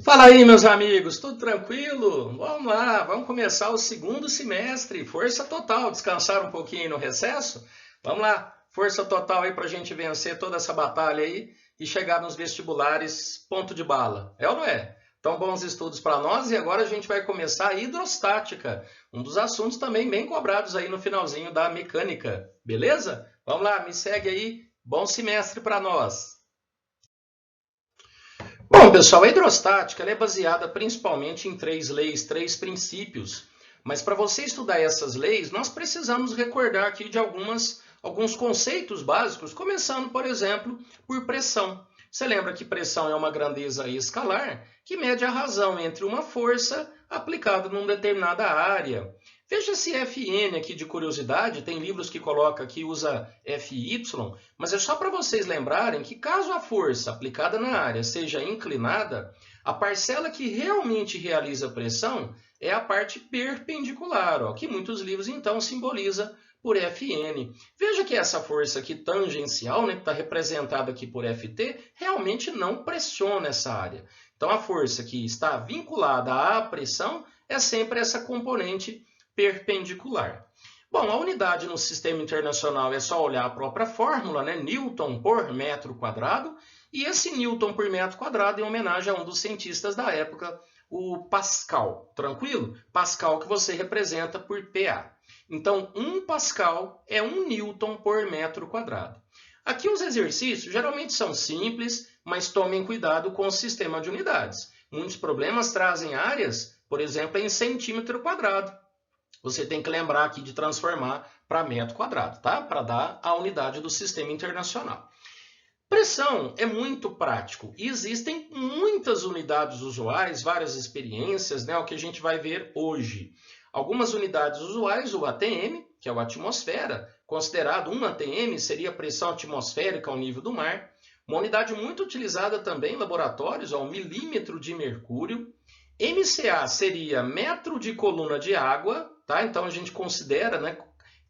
Fala aí, meus amigos, tudo tranquilo? Vamos lá, vamos começar o segundo semestre. Força total, descansar um pouquinho no recesso? Vamos lá, força total aí para a gente vencer toda essa batalha aí e chegar nos vestibulares ponto de bala. É ou não é? Então, bons estudos para nós e agora a gente vai começar a hidrostática, um dos assuntos também bem cobrados aí no finalzinho da mecânica, beleza? Vamos lá, me segue aí, bom semestre para nós. Bom, pessoal, a hidrostática ela é baseada principalmente em três leis, três princípios. Mas para você estudar essas leis, nós precisamos recordar aqui de alguns conceitos básicos, começando, por exemplo, por pressão. Você lembra que pressão é uma grandeza escalar que mede a razão entre uma força aplicada numa determinada área. Veja esse Fn aqui de curiosidade, tem livros que coloca que usa Fy, mas é só para vocês lembrarem que caso a força aplicada na área seja inclinada, a parcela que realmente realiza pressão é a parte perpendicular, ó, que muitos livros então simboliza por Fn. Veja que essa força aqui tangencial, né, que está representada aqui por Ft, realmente não pressiona essa área. Então a força que está vinculada à pressão é sempre essa componente perpendicular. Bom, a unidade no sistema internacional é só olhar a própria fórmula, né? Newton por metro quadrado, e esse Newton por metro quadrado é em homenagem a um dos cientistas da época, o Pascal. Tranquilo? Pascal que você representa por PA. Então, 1 Pascal é 1 Newton por metro quadrado. Aqui os exercícios geralmente são simples, mas tomem cuidado com o sistema de unidades. Muitos problemas trazem áreas, por exemplo, em centímetro quadrado. Você tem que lembrar aqui de transformar para metro quadrado, tá? Para dar a unidade do sistema internacional. Pressão é muito prático e existem muitas unidades usuais, várias experiências, né? O que a gente vai ver hoje. Algumas unidades usuais, o ATM, que é a atmosfera, considerado 1 ATM seria a pressão atmosférica ao nível do mar. Uma unidade muito utilizada também em laboratórios, o milímetro de mercúrio. MCA seria metro de coluna de água, tá? Então a gente considera, né?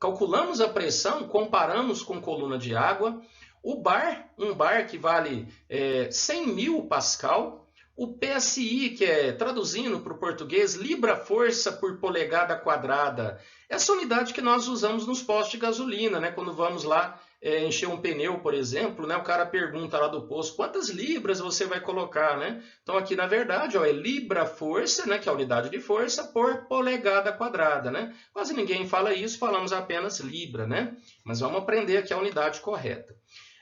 Calculamos a pressão, comparamos com coluna de água. O bar, um bar que vale 100.000 Pascal. O PSI, que é, traduzindo para o português, libra-força por polegada quadrada. Essa unidade que nós usamos nos postos de gasolina, né? Quando vamos lá encher um pneu, por exemplo, né? O cara pergunta lá do posto, quantas libras você vai colocar, né? Então aqui, na verdade, ó, é libra-força, né? Que é a unidade de força, por polegada quadrada, né? Quase ninguém fala isso, falamos apenas libra, né? Mas vamos aprender aqui a unidade correta.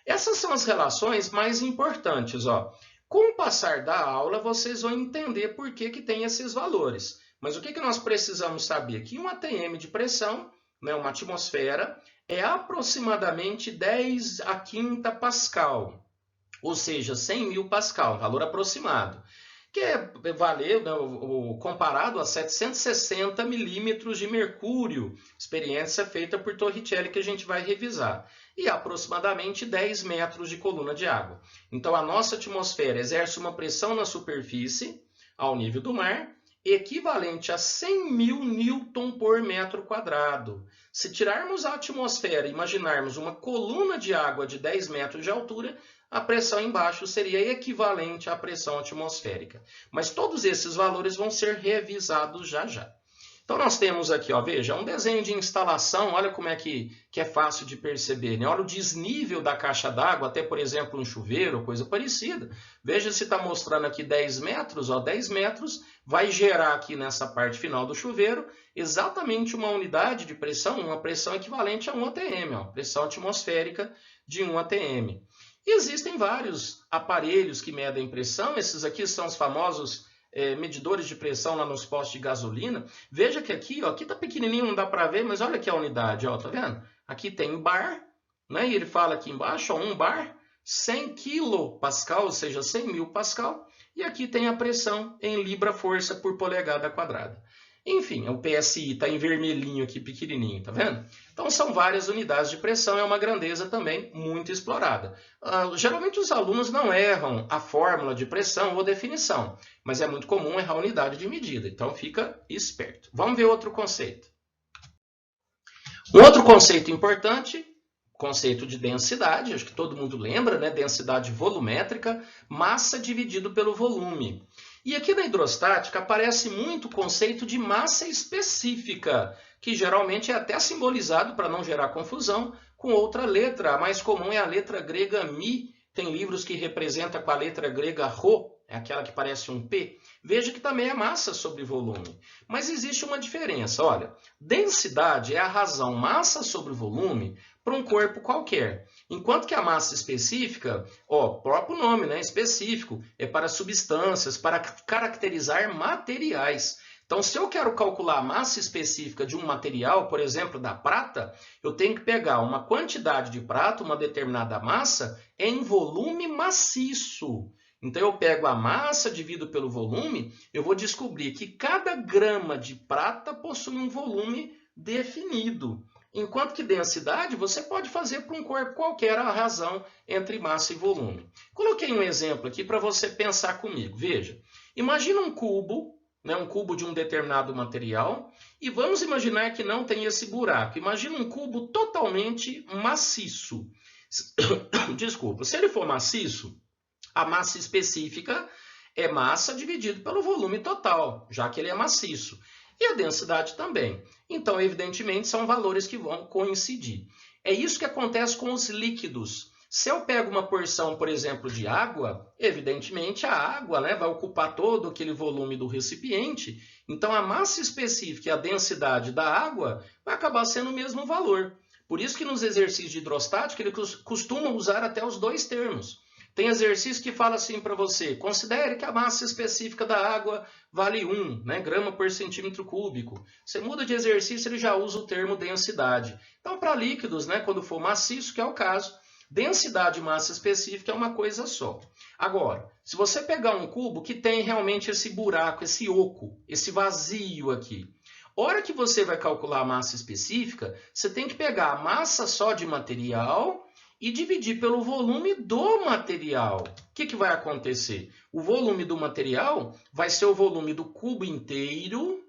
Essas são as relações mais importantes, ó. Com o passar da aula, vocês vão entender por que tem esses valores. Mas o que nós precisamos saber? Que um ATM de pressão, né, uma atmosfera, é aproximadamente 10 a quinta Pascal, ou seja, 100.000 Pascal, valor aproximado, que valer, né, comparado a 760 milímetros de mercúrio, experiência feita por Torricelli que a gente vai revisar, e aproximadamente 10 metros de coluna de água. Então, a nossa atmosfera exerce uma pressão na superfície, ao nível do mar, equivalente a 100.000 newton por metro quadrado. Se tirarmos a atmosfera e imaginarmos uma coluna de água de 10 metros de altura, a pressão embaixo seria equivalente à pressão atmosférica. Mas todos esses valores vão ser revisados já já. Então, nós temos aqui, ó, veja, um desenho de instalação, olha como é que é fácil de perceber, né? Olha o desnível da caixa d'água, até, por exemplo, um chuveiro ou coisa parecida. Veja se está mostrando aqui 10 metros, ó, 10 metros vai gerar aqui nessa parte final do chuveiro exatamente uma unidade de pressão, uma pressão equivalente a 1 atm, ó, pressão atmosférica de 1 atm. E existem vários aparelhos que medem pressão, esses aqui são os famosos medidores de pressão lá nos postos de gasolina. Veja que aqui, ó, aqui tá pequenininho, não dá para ver, mas olha aqui a unidade, ó, tá vendo? Aqui tem bar, né? E ele fala aqui embaixo, ó, 1 bar, 100 kPa, ou seja, 100.000 Pascal. E aqui tem a pressão em libra-força por polegada quadrada. Enfim, o PSI está em vermelhinho aqui, pequenininho, tá vendo? Então, são várias unidades de pressão, é uma grandeza também muito explorada. Geralmente, os alunos não erram a fórmula de pressão ou definição, mas é muito comum errar a unidade de medida, então fica esperto. Vamos ver outro conceito. Um outro conceito importante, conceito de densidade, acho que todo mundo lembra, né? Densidade volumétrica, massa dividido pelo volume. E aqui na hidrostática aparece muito o conceito de massa específica, que geralmente é até simbolizado, para não gerar confusão, com outra letra. A mais comum é a letra grega Mi. Tem livros que representam com a letra grega Rho, é aquela que parece um P. Veja que também é massa sobre volume. Mas existe uma diferença. Olha, densidade é a razão massa sobre volume para um corpo qualquer. Enquanto que a massa específica, ó, próprio nome, né, específico, é para substâncias, para caracterizar materiais. Então, se eu quero calcular a massa específica de um material, por exemplo, da prata, eu tenho que pegar uma quantidade de prata, uma determinada massa, em volume maciço. Então, eu pego a massa, divido pelo volume, eu vou descobrir que cada grama de prata possui um volume definido. Enquanto que densidade, você pode fazer para um corpo qualquer a razão entre massa e volume. Coloquei um exemplo aqui para você pensar comigo. Veja, imagina um cubo, né, um cubo de um determinado material, e vamos imaginar que não tem esse buraco. Imagina um cubo totalmente maciço. Desculpa, se ele for maciço, a massa específica é massa dividido pelo volume total, já que ele é maciço. E a densidade também. Então, evidentemente, são valores que vão coincidir. É isso que acontece com os líquidos. Se eu pego uma porção, por exemplo, de água, evidentemente a água, né, vai ocupar todo aquele volume do recipiente. Então, a massa específica e a densidade da água vai acabar sendo o mesmo valor. Por isso que nos exercícios de hidrostática, eles costumam usar até os dois termos. Tem exercício que fala assim para você, considere que a massa específica da água vale 1, né, grama por centímetro cúbico. Você muda de exercício, ele já usa o termo densidade. Então, para líquidos, né, quando for maciço, que é o caso, densidade e massa específica é uma coisa só. Agora, se você pegar um cubo que tem realmente esse buraco, esse oco, esse vazio aqui, hora que você vai calcular a massa específica, você tem que pegar a massa só de material e dividir pelo volume do material. O que vai acontecer? O volume do material vai ser o volume do cubo inteiro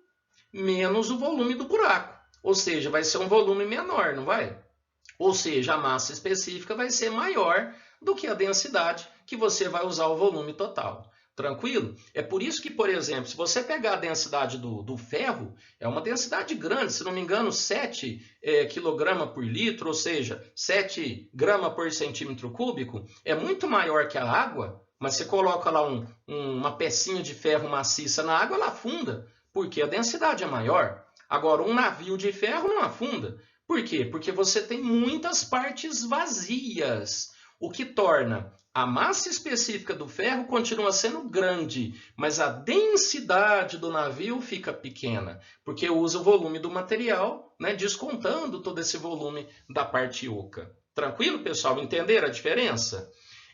menos o volume do buraco. Ou seja, vai ser um volume menor, não vai? Ou seja, a massa específica vai ser maior do que a densidade, que você vai usar o volume total. Tranquilo? É por isso que, por exemplo, se você pegar a densidade do ferro, é uma densidade grande, se não me engano, 7 kg por litro, ou seja, 7 gramas por centímetro cúbico, é muito maior que a água, mas você coloca lá uma pecinha de ferro maciça na água, ela afunda, porque a densidade é maior. Agora, um navio de ferro não afunda. Por quê? Porque você tem muitas partes vazias, o que torna a massa específica do ferro continua sendo grande, mas a densidade do navio fica pequena, porque usa o volume do material, né, descontando todo esse volume da parte oca. Tranquilo, pessoal? Entenderam a diferença?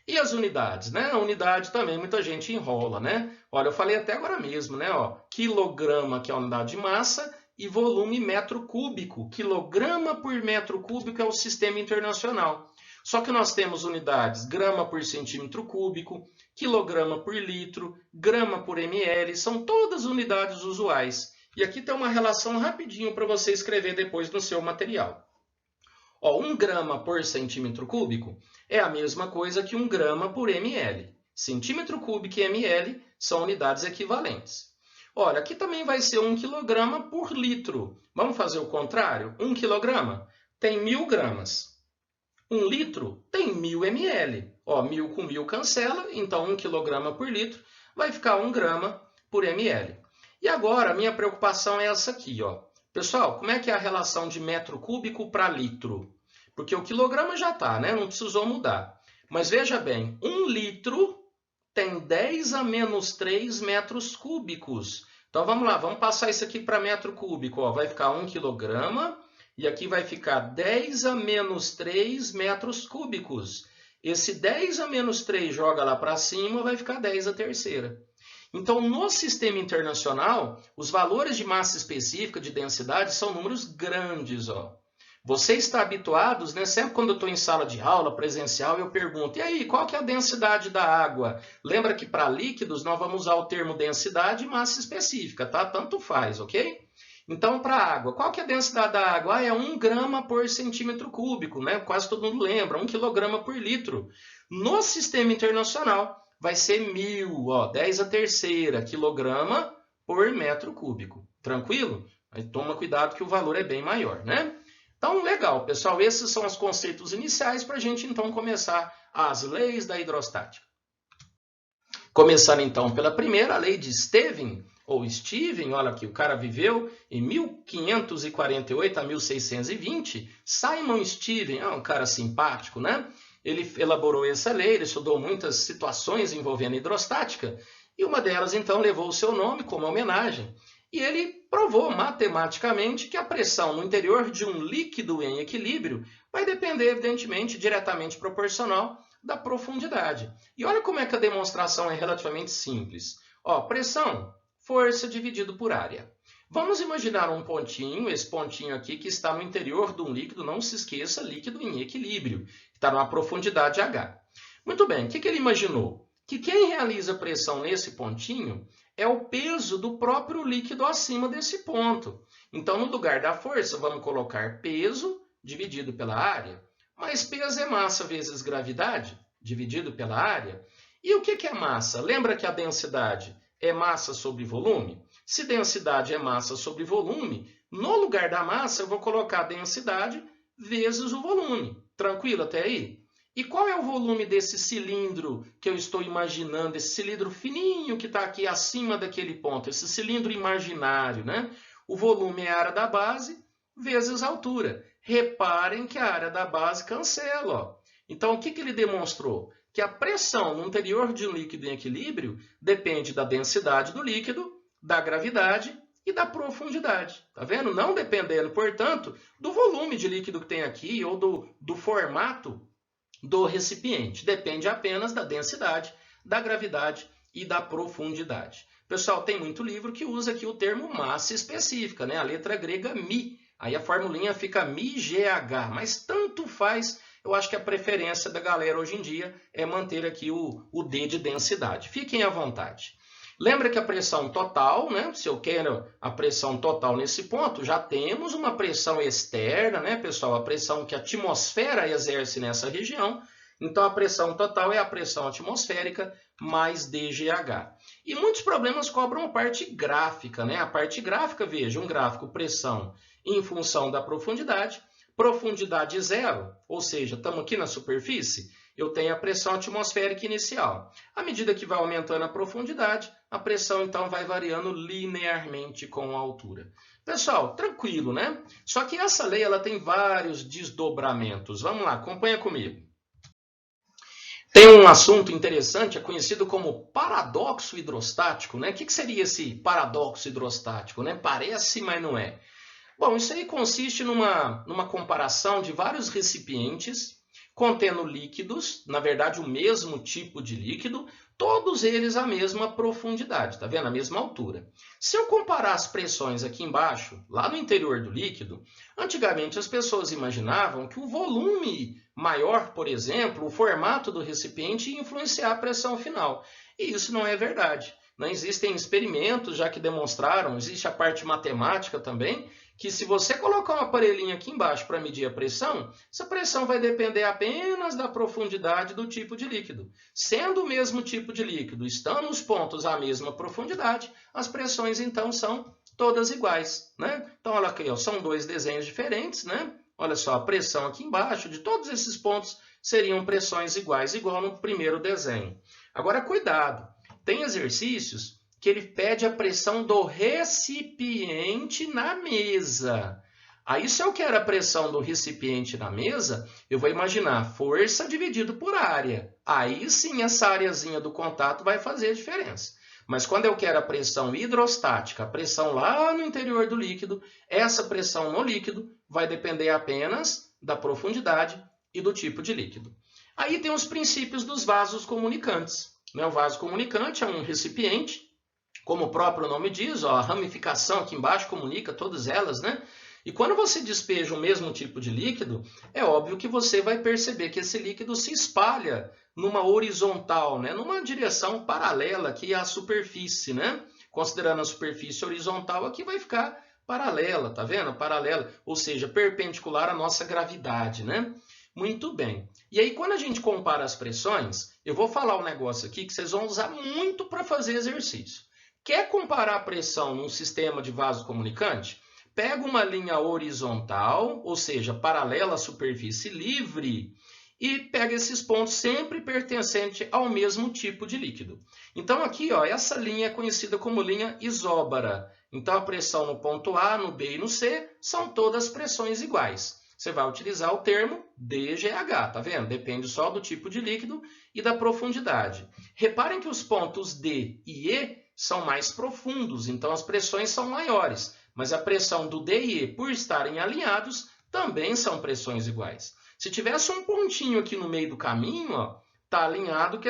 E as unidades, né? A unidade também muita gente enrola, né? Olha, eu falei até agora mesmo, né? Ó, quilograma, que é a unidade de massa, e volume metro cúbico. Quilograma por metro cúbico é o sistema internacional. Só que nós temos unidades grama por centímetro cúbico, quilograma por litro, grama por ml, são todas unidades usuais. E aqui tem uma relação rapidinho para você escrever depois no seu material. Ó, 1 grama por centímetro cúbico é a mesma coisa que 1 grama por ml. Centímetro cúbico e ml são unidades equivalentes. Olha, aqui também vai ser 1 quilograma por litro. Vamos fazer o contrário? 1 quilograma tem 1000 gramas. 1 litro tem 1000 ml. Ó, 1000 com 1000 cancela, então 1 quilograma por litro vai ficar 1 grama por ml. E agora, a minha preocupação é essa aqui, ó. Pessoal, como é que é a relação de metro cúbico para litro? Porque o quilograma já está, né? Não precisou mudar. Mas veja bem, 1 litro tem 10 a menos 3 metros cúbicos. Então vamos lá, vamos passar isso aqui para metro cúbico. Ó, vai ficar 1 quilograma e aqui vai ficar 10 a menos 3 metros cúbicos. Esse 10 a menos 3 joga lá para cima, vai ficar 10 a terceira. Então, no sistema internacional, os valores de massa específica, de densidade, são números grandes. Ó. Você está habituados, né? Sempre quando eu estou em sala de aula presencial, eu pergunto, e aí, qual que é a densidade da água? Lembra que para líquidos nós vamos usar o termo densidade e massa específica, tá? Tanto faz, ok? Então, para a água, qual que é a densidade da água? Ah, é 1 grama por centímetro cúbico, né? Quase todo mundo lembra, 1 quilograma por litro. No sistema internacional, vai ser 1000, ó, 10 a terceira quilograma por metro cúbico. Tranquilo? Aí toma cuidado que o valor é bem maior, né? Então, legal, pessoal. Esses são os conceitos iniciais para a gente, então, começar as leis da hidrostática. Começando, então, pela primeira, a lei de Stevin, ou Steven, olha aqui, o cara viveu em 1548 a 1620. Simon Steven, um cara simpático, né? Ele elaborou essa lei, ele estudou muitas situações envolvendo hidrostática, e uma delas, então, levou o seu nome como homenagem. E ele provou matematicamente que a pressão no interior de um líquido em equilíbrio vai depender, evidentemente, diretamente proporcional da profundidade. E olha como é que a demonstração é relativamente simples. Ó, pressão, força dividido por área. Vamos imaginar um pontinho, esse pontinho aqui, que está no interior de um líquido, não se esqueça, líquido em equilíbrio, que está numa profundidade H. Muito bem, o que ele imaginou? Que quem realiza pressão nesse pontinho é o peso do próprio líquido acima desse ponto. Então, no lugar da força, vamos colocar peso dividido pela área. Mas peso é massa vezes gravidade, dividido pela área. E o que é massa? Lembra que a densidade é massa sobre volume? Se densidade é massa sobre volume, no lugar da massa eu vou colocar a densidade vezes o volume. Tranquilo até aí? E qual é o volume desse cilindro que eu estou imaginando, esse cilindro fininho que está aqui acima daquele ponto, esse cilindro imaginário, né? O volume é a área da base vezes a altura. Reparem que a área da base cancela. Ó. Então, o que ele demonstrou? Que a pressão no interior de um líquido em equilíbrio depende da densidade do líquido, da gravidade e da profundidade. Tá vendo? Não dependendo, portanto, do volume de líquido que tem aqui ou do formato do recipiente. Depende apenas da densidade, da gravidade e da profundidade. Pessoal, tem muito livro que usa aqui o termo massa específica, né? A letra grega mi. Aí a formulinha fica MiGH, mas tanto faz, eu acho que a preferência da galera hoje em dia é manter aqui o D de densidade. Fiquem à vontade. Lembra que a pressão total, né? Se eu quero a pressão total nesse ponto, já temos uma pressão externa, né, pessoal? A pressão que a atmosfera exerce nessa região. Então, a pressão total é a pressão atmosférica mais DGH. E muitos problemas cobram a parte gráfica, né? A parte gráfica, veja, um gráfico pressão em função da profundidade. Profundidade zero, ou seja, estamos aqui na superfície, eu tenho a pressão atmosférica inicial. À medida que vai aumentando a profundidade, a pressão então vai variando linearmente com a altura. Pessoal, tranquilo, né? Só que essa lei ela tem vários desdobramentos. Vamos lá, acompanha comigo. Tem um assunto interessante, é conhecido como paradoxo hidrostático, né? O que seria esse paradoxo hidrostático, né? Parece, mas não é. Bom, isso aí consiste numa comparação de vários recipientes contendo líquidos, na verdade o mesmo tipo de líquido, todos eles a mesma profundidade, tá vendo? A mesma altura. Se eu comparar as pressões aqui embaixo, lá no interior do líquido, antigamente as pessoas imaginavam que o volume maior, por exemplo, o formato do recipiente ia influenciar a pressão final. E isso não é verdade. Não existem experimentos já que demonstraram, existe a parte matemática também, que se você colocar um aparelhinho aqui embaixo para medir a pressão, essa pressão vai depender apenas da profundidade do tipo de líquido. Sendo o mesmo tipo de líquido, estando os pontos à mesma profundidade, as pressões então são todas iguais, né? Então, olha aqui, ó, são dois desenhos diferentes, né? Olha só, a pressão aqui embaixo, de todos esses pontos, seriam pressões iguais, igual no primeiro desenho. Agora, cuidado, tem exercícios que ele pede a pressão do recipiente na mesa. Aí, se eu quero a pressão do recipiente na mesa, eu vou imaginar força dividido por área. Aí sim, essa areazinha do contato vai fazer a diferença. Mas quando eu quero a pressão hidrostática, a pressão lá no interior do líquido, essa pressão no líquido vai depender apenas da profundidade e do tipo de líquido. Aí tem os princípios dos vasos comunicantes. O vaso comunicante é um recipiente, como o próprio nome diz, ó, a ramificação aqui embaixo comunica todas elas, né? E quando você despeja o mesmo tipo de líquido, é óbvio que você vai perceber que esse líquido se espalha numa horizontal, né? Numa direção paralela aqui à superfície, né? Considerando a superfície horizontal, aqui vai ficar paralela, tá vendo? Paralela, ou seja, perpendicular à nossa gravidade, né? Muito bem. E aí, quando a gente compara as pressões, eu vou falar um negócio aqui que vocês vão usar muito para fazer exercício. Quer comparar a pressão num sistema de vaso comunicante? Pega uma linha horizontal, ou seja, paralela à superfície livre, e pega esses pontos sempre pertencentes ao mesmo tipo de líquido. Então aqui, ó, essa linha é conhecida como linha isóbara. Então a pressão no ponto A, no B e no C são todas pressões iguais. Você vai utilizar o termo DGH, tá vendo? Depende só do tipo de líquido e da profundidade. Reparem que os pontos D e E são mais profundos, então as pressões são maiores. Mas a pressão do D e E, por estarem alinhados, também são pressões iguais. Se tivesse um pontinho aqui no meio do caminho, ó, tá alinhado com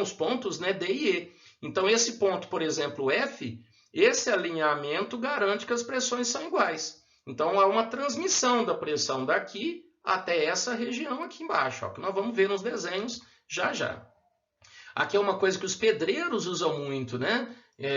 os pontos, né, D e E. Então esse ponto, por exemplo, F, esse alinhamento garante que as pressões são iguais. Então há uma transmissão da pressão daqui até essa região aqui embaixo, ó, que nós vamos ver nos desenhos já já. Aqui é uma coisa que os pedreiros usam muito, né?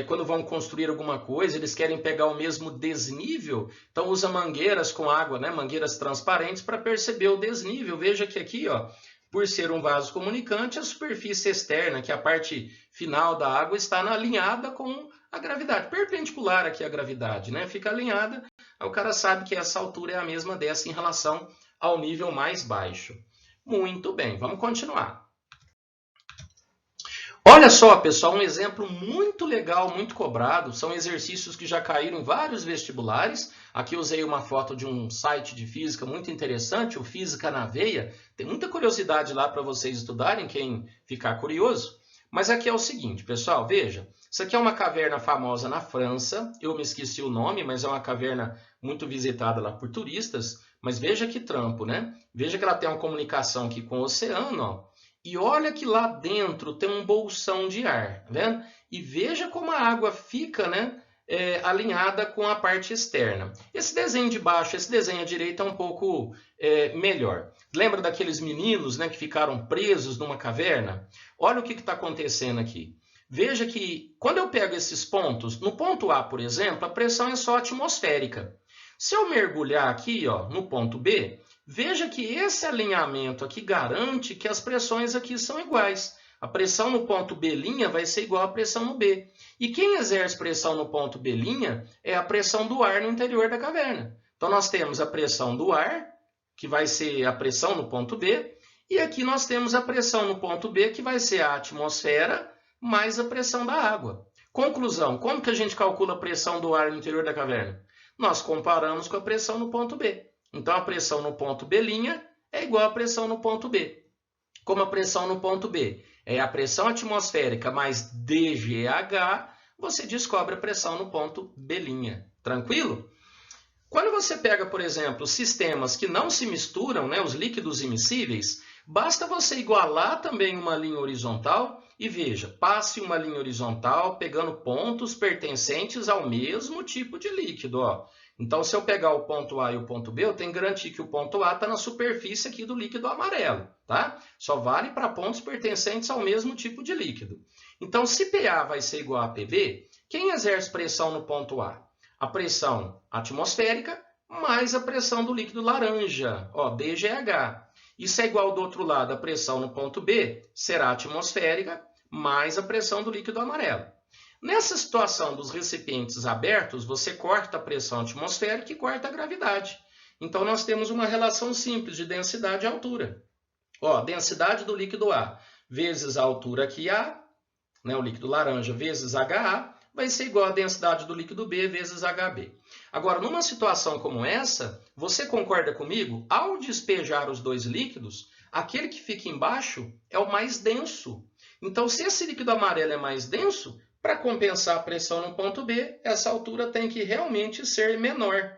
Quando vão construir alguma coisa, eles querem pegar o mesmo desnível, então usa mangueiras com água, né? Mangueiras transparentes para perceber o desnível. Veja que aqui, ó, por ser um vaso comunicante, a superfície externa, que é a parte final da água, está alinhada com a gravidade, perpendicular aqui à gravidade, né? Fica alinhada, aí o cara sabe que essa altura é a mesma dessa em relação ao nível mais baixo. Muito bem, vamos continuar. Olha só, pessoal, um exemplo muito legal, muito cobrado. São exercícios que já caíram em vários vestibulares. Aqui usei uma foto de um site de física muito interessante, o Física na Veia. Tem muita curiosidade lá para vocês estudarem, quem ficar curioso. Mas aqui é o seguinte, pessoal, veja. Isso aqui é uma caverna famosa na França. Eu me esqueci o nome, mas é uma caverna muito visitada lá por turistas. Mas veja que trampo, né? Veja que ela tem uma comunicação aqui com o oceano, ó. E olha que lá dentro tem um bolsão de ar, tá vendo? E veja como a água fica, né, alinhada com a parte externa. Esse desenho de baixo, esse desenho à direita é um pouco melhor. Lembra daqueles meninos, né, que ficaram presos numa caverna? Olha o que está acontecendo aqui. Veja que quando eu pego esses pontos, no ponto A, por exemplo, a pressão é só atmosférica. Se eu mergulhar aqui, ó, no ponto B, veja que esse alinhamento aqui garante que as pressões aqui são iguais. A pressão no ponto B' vai ser igual à pressão no B. E quem exerce pressão no ponto B' é a pressão do ar no interior da caverna. Então nós temos a pressão do ar, que vai ser a pressão no ponto B, e aqui nós temos a pressão no ponto B, que vai ser a atmosfera mais a pressão da água. Conclusão, como que a gente calcula a pressão do ar no interior da caverna? Nós comparamos com a pressão no ponto B. Então, a pressão no ponto B' é igual à pressão no ponto B. Como a pressão no ponto B é a pressão atmosférica mais DGH, você descobre a pressão no ponto B'. Tranquilo? Quando você pega, por exemplo, sistemas que não se misturam, né, os líquidos immiscíveis, basta você igualar também uma linha horizontal e veja, passe uma linha horizontal pegando pontos pertencentes ao mesmo tipo de líquido, ó. Então, se eu pegar o ponto A e o ponto B, eu tenho que garantir que o ponto A está na superfície aqui do líquido amarelo, tá? Só vale para pontos pertencentes ao mesmo tipo de líquido. Então, se PA vai ser igual a PB, quem exerce pressão no ponto A? A pressão atmosférica mais a pressão do líquido laranja, ó, DGH. Isso é igual do outro lado, a pressão no ponto B será atmosférica mais a pressão do líquido amarelo. Nessa situação dos recipientes abertos, você corta a pressão atmosférica e corta a gravidade. Então, nós temos uma relação simples de densidade e altura. Ó, densidade do líquido A vezes a altura aqui A, né, o líquido laranja, vezes HA, vai ser igual a densidade do líquido B vezes HB. Agora, numa situação como essa, você concorda comigo? Ao despejar os dois líquidos, aquele que fica embaixo é o mais denso. Então, se esse líquido amarelo é mais denso, para compensar a pressão no ponto B, essa altura tem que realmente ser menor.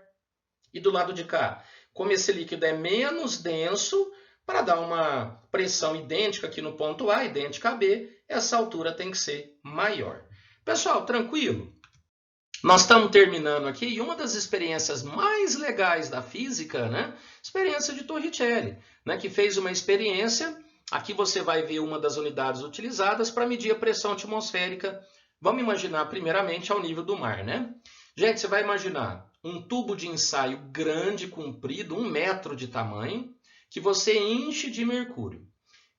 E do lado de cá, como esse líquido é menos denso, para dar uma pressão idêntica aqui no ponto A, idêntica a B, essa altura tem que ser maior. Pessoal, tranquilo? Nós estamos terminando aqui e uma das experiências mais legais da física, né? Experiência de Torricelli, né? Que fez uma experiência, aqui você vai ver uma das unidades utilizadas para medir a pressão atmosférica. Vamos imaginar primeiramente ao nível do mar, né? Gente, você vai imaginar um tubo de ensaio grande, comprido, 1 metro de tamanho, que você enche de mercúrio.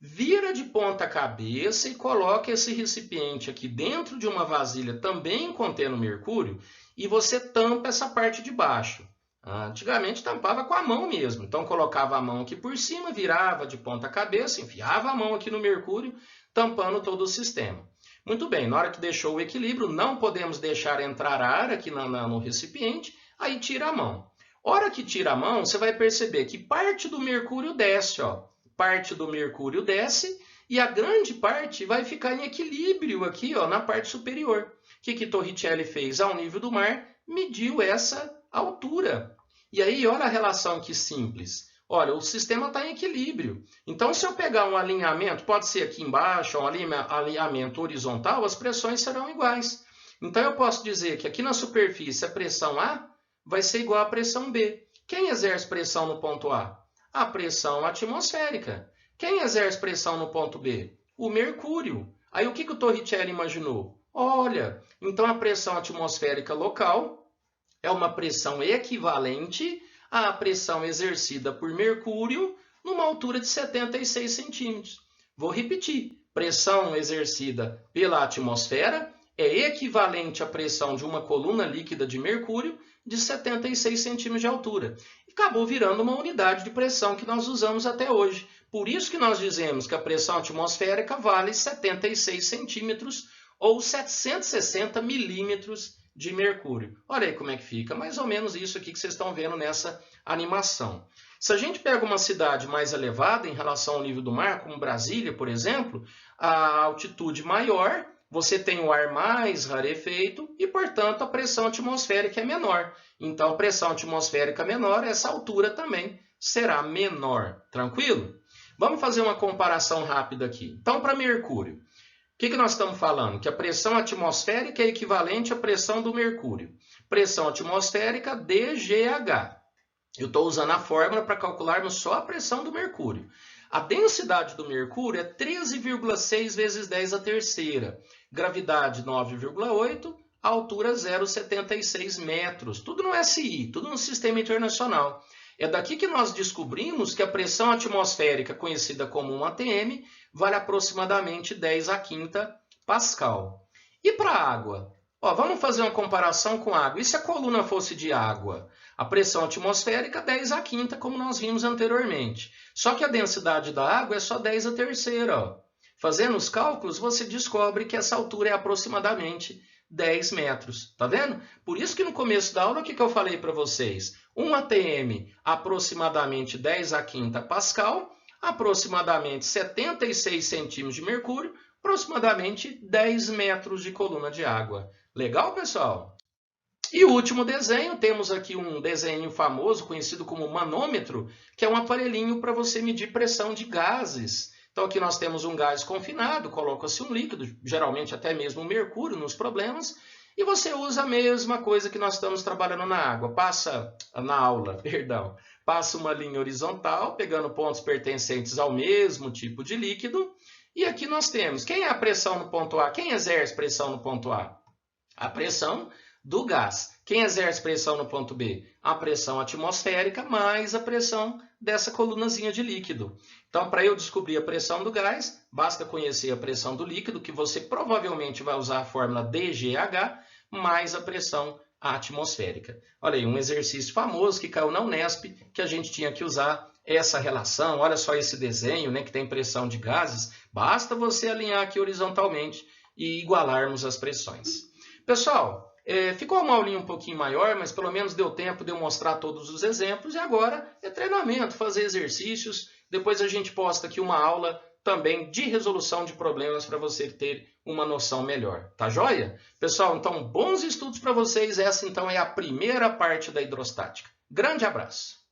Vira de ponta cabeça e coloca esse recipiente aqui dentro de uma vasilha também contendo mercúrio e você tampa essa parte de baixo. Antigamente tampava com a mão mesmo, então colocava a mão aqui por cima, virava de ponta cabeça, enfiava a mão aqui no mercúrio, tampando todo o sistema. Muito bem, na hora que deixou o equilíbrio, não podemos deixar entrar ar aqui no recipiente, aí tira a mão. Hora que tira a mão, você vai perceber que parte do mercúrio desce, ó. Parte do mercúrio desce e a grande parte vai ficar em equilíbrio aqui, ó, na parte superior. O que Torricelli fez? Ao nível do mar, mediu essa altura. E aí, olha a relação que simples. Olha, o sistema está em equilíbrio. Então, se eu pegar um alinhamento, pode ser aqui embaixo, um alinhamento horizontal, as pressões serão iguais. Então, eu posso dizer que aqui na superfície a pressão A vai ser igual à pressão B. Quem exerce pressão no ponto A? A pressão atmosférica. Quem exerce pressão no ponto B? O mercúrio. Aí, o que o Torricelli imaginou? Olha, então a pressão atmosférica local é uma pressão equivalente à pressão exercida por mercúrio numa altura de 76 centímetros. Vou repetir. Pressão exercida pela atmosfera é equivalente à pressão de uma coluna líquida de mercúrio de 76 centímetros de altura. E acabou virando uma unidade de pressão que nós usamos até hoje. Por isso que nós dizemos que a pressão atmosférica vale 76 centímetros ou 760 milímetros de mercúrio. Olha aí como é que fica, mais ou menos isso aqui que vocês estão vendo nessa animação. Se a gente pega uma cidade mais elevada em relação ao nível do mar, como Brasília, por exemplo, a altitude maior, você tem o ar mais rarefeito e, portanto, a pressão atmosférica é menor. Então, a pressão atmosférica menor, essa altura também será menor. Tranquilo? Vamos fazer uma comparação rápida aqui. Então, para mercúrio, o que nós estamos falando? Que a pressão atmosférica é equivalente à pressão do mercúrio. Pressão atmosférica DGH. Eu estou usando a fórmula para calcularmos só a pressão do mercúrio. A densidade do mercúrio é 13,6 vezes 10 a terceira. Gravidade 9,8, altura 0,76 metros. Tudo no SI, tudo no Sistema Internacional. É daqui que nós descobrimos que a pressão atmosférica, conhecida como 1 atm, vale aproximadamente 10 a quinta pascal. E para a água? Vamos fazer uma comparação com água. E se a coluna fosse de água? A pressão atmosférica 10 a quinta, como nós vimos anteriormente. Só que a densidade da água é só 10 a terceira. Fazendo os cálculos, você descobre que essa altura é aproximadamente 10 metros. Tá vendo? Por isso que no começo da aula, o que eu falei para vocês? 1 atm, aproximadamente 10 a quinta pascal, aproximadamente 76 centímetros de mercúrio, aproximadamente 10 metros de coluna de água. Legal, pessoal? E o último desenho, temos aqui um desenho famoso, conhecido como manômetro, que é um aparelhinho para você medir pressão de gases. Então aqui nós temos um gás confinado, coloca-se um líquido, geralmente até mesmo mercúrio nos problemas, e você usa a mesma coisa que nós estamos trabalhando na água. Passa uma linha horizontal, pegando pontos pertencentes ao mesmo tipo de líquido. E aqui nós temos, quem é a pressão no ponto A? Quem exerce pressão no ponto A? A pressão do gás. Quem exerce pressão no ponto B? A pressão atmosférica mais a pressão dessa colunazinha de líquido. Então, para eu descobrir a pressão do gás, basta conhecer a pressão do líquido, que você provavelmente vai usar a fórmula DGH, mais a pressão atmosférica. Olha aí, um exercício famoso que caiu na Unesp, que a gente tinha que usar essa relação. Olha só esse desenho, né, que tem pressão de gases. Basta você alinhar aqui horizontalmente e igualarmos as pressões. Pessoal, ficou uma aulinha um pouquinho maior, mas pelo menos deu tempo de eu mostrar todos os exemplos. E agora é treinamento, fazer exercícios. Depois a gente posta aqui uma aula também de resolução de problemas para você ter uma noção melhor. Tá joia? Pessoal, então bons estudos para vocês. Essa então é a primeira parte da hidrostática. Grande abraço!